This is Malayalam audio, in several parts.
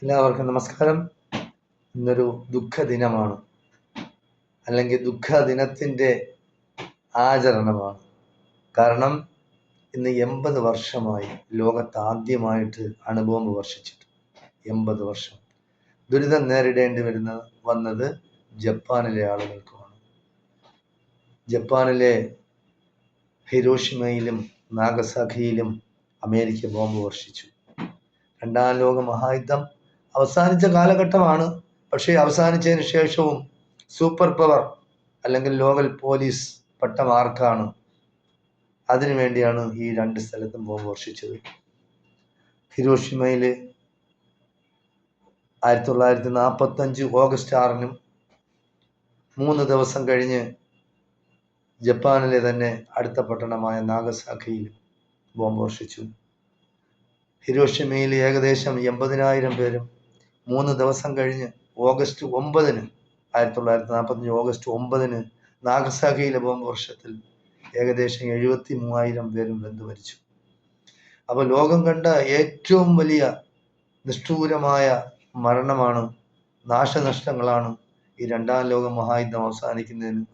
എല്ലാവർക്കും നമസ്കാരം. ഇന്നൊരു ദുഃഖ ദിനമാണ്, അല്ലെങ്കിൽ ദുഃഖ ദിനത്തിൻ്റെ ആചരണമാണ്. കാരണം ഇന്ന് 80 വർഷമായി ലോകത്ത് ആദ്യമായിട്ട് അണുബോംബ് വർഷിച്ചിട്ട്. 80 വർഷം ദുരിതം നേരിടേണ്ടി വന്നത് ജപ്പാനിലെ ആളുകൾക്കുമാണ്. ജപ്പാനിലെ ഹിരോഷിമയിലും നാഗസാക്കിയിലും അമേരിക്ക ബോംബ് വർഷിച്ചു. രണ്ടാം ലോക മഹായുദ്ധം അവസാനിച്ച കാലഘട്ടമാണ്. പക്ഷേ അവസാനിച്ചതിന് ശേഷവും സൂപ്പർ പവർ അല്ലെങ്കിൽ ലോകൽ പോലീസ് പട്ടം ആർക്കാണ്? അതിനു വേണ്ടിയാണ് ഈ രണ്ട് സ്ഥലത്തും ബോംബ് വർഷിച്ചത്. ഹിരോഷിമയിൽ 1945 ഓഗസ്റ്റ് 6-നും 3 ദിവസം കഴിഞ്ഞ് ജപ്പാനിലെ തന്നെ അടുത്ത പട്ടണമായ നാഗസാക്കിയിൽ ബോംബ് വർഷിച്ചു. ഹിരോഷിമയിൽ ഏകദേശം 80,000 പേരും 3 ദിവസം കഴിഞ്ഞ് ഓഗസ്റ്റ് 9-ന് 1945 ഓഗസ്റ്റ് 9-ന് നാഗസാക്കിയിലെ ബോംബ് വർഷത്തിൽ ഏകദേശം 73,000 പേരും വെന്തു മരിച്ചു. അപ്പോൾ ലോകം കണ്ട ഏറ്റവും വലിയ നിഷ്ഠൂരമായ മരണമാണ്, നാശനഷ്ടങ്ങളാണ് ഈ രണ്ടാം ലോക മഹായുദ്ധം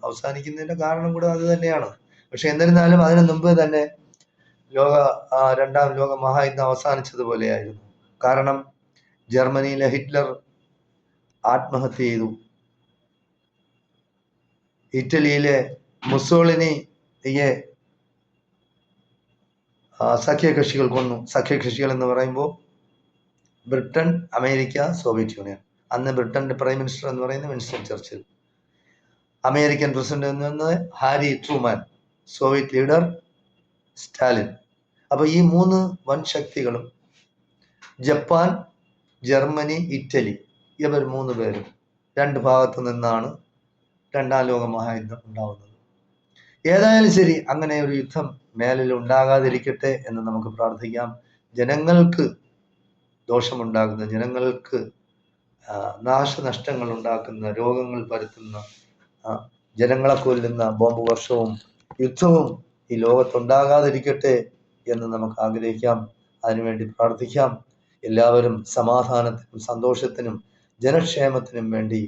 അവസാനിക്കുന്നതിൻ്റെ കാരണം കൂടെ അത് തന്നെയാണ്. പക്ഷെ എന്നിരുന്നാലും അതിനു മുമ്പ് തന്നെ രണ്ടാം ലോക മഹായുദ്ധം അവസാനിച്ചതുപോലെയായിരുന്നു. കാരണം ജർമ്മനിയിലെ ഹിറ്റ്ലർ ആത്മഹത്യ ചെയ്തു. ഇറ്റലിയിലെ മുസോളിനിയെ സഖ്യകക്ഷികൾ കൊന്നു. സഖ്യകക്ഷികൾ എന്ന് പറയുമ്പോൾ ബ്രിട്ടൻ, അമേരിക്ക, സോവിയറ്റ് യൂണിയൻ. അന്ന് ബ്രിട്ടന്റെ പ്രൈം മിനിസ്റ്റർ എന്ന് പറയുന്നത് വിൻസ്റ്റൺ ചർച്ചിൽ, അമേരിക്കൻ പ്രസിഡന്റ് എന്ന് പറയുന്നത് Harry Truman, Soviet leader Stalin. അപ്പൊ ഈ 3 വൻ ശക്തികളും ജപ്പാൻ, ജർമ്മനി, ഇറ്റലി, ഇവർ 3 പേരും 2 ഭാഗത്തു നിന്നാണ് രണ്ടാം ലോക മഹായുദ്ധം ഉണ്ടാവുന്നത്. ഏതായാലും ശരി, അങ്ങനെ ഒരു യുദ്ധം മേലിൽ ഉണ്ടാകാതിരിക്കട്ടെ എന്ന് നമുക്ക് പ്രാർത്ഥിക്കാം. ജനങ്ങൾക്ക് ദോഷമുണ്ടാക്കുന്ന, ജനങ്ങൾക്ക് നാശനഷ്ടങ്ങൾ ഉണ്ടാക്കുന്ന, രോഗങ്ങൾ പരത്തുന്ന, ജനങ്ങളെ കൊല്ലുന്ന ബോംബ് വർഷവും യുദ്ധവും ഈ ലോകത്തുണ്ടാകാതിരിക്കട്ടെ എന്ന് നമുക്ക് ആഗ്രഹിക്കാം. അതിനുവേണ്ടി പ്രാർത്ഥിക്കാം. എല്ലാവരും സമാധാനത്തിനും സന്തോഷത്തിനും ജനക്ഷേമത്തിനും വേണ്ടി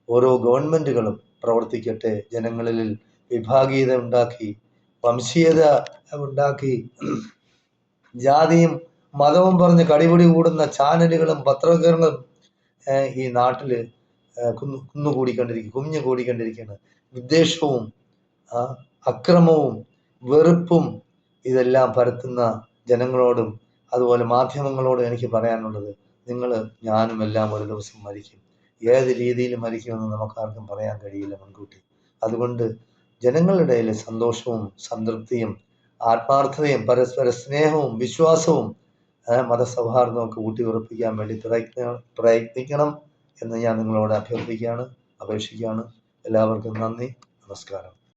ഓരോ ഗവൺമെന്റുകളും പ്രവർത്തിക്കട്ടെ. ജനങ്ങളിൽ വിഭാഗീയത ഉണ്ടാക്കി, വംശീയത ഉണ്ടാക്കി, ജാതിയും മതവും പറഞ്ഞ് കടിപിടി കൂടുന്ന ചാനലുകളും പത്രങ്ങളും ഈ നാട്ടില് കുഞ്ഞുകൂടിക്കൊണ്ടിരിക്കുകയാണ്. വിദ്വേഷവും അക്രമവും വെറുപ്പും ഇതെല്ലാം പരത്തുന്ന ജനങ്ങളോടും അതുപോലെ മാധ്യമങ്ങളോടും എനിക്ക് പറയാനുള്ളത്, ഞാനും എല്ലാം ഒരു ദിവസം മരിക്കും. ഏത് രീതിയിൽ മരിക്കുമെന്ന് നമുക്കാർക്കും പറയാൻ കഴിയില്ല മുൻകൂട്ടി. അതുകൊണ്ട് ജനങ്ങളുടെ ഇടയിൽ സന്തോഷവും സംതൃപ്തിയും ആത്മാർത്ഥതയും പരസ്പര സ്നേഹവും വിശ്വാസവും മതസൗഹാർദ്ദവും ഒക്കെ ഊട്ടിയുറപ്പിക്കാൻ വേണ്ടി പ്രയത്നിക്കണം എന്ന് ഞാൻ നിങ്ങളോട് അഭ്യർത്ഥിക്കുകയാണ്, അപേക്ഷിക്കുകയാണ്. എല്ലാവർക്കും നന്ദി, നമസ്കാരം.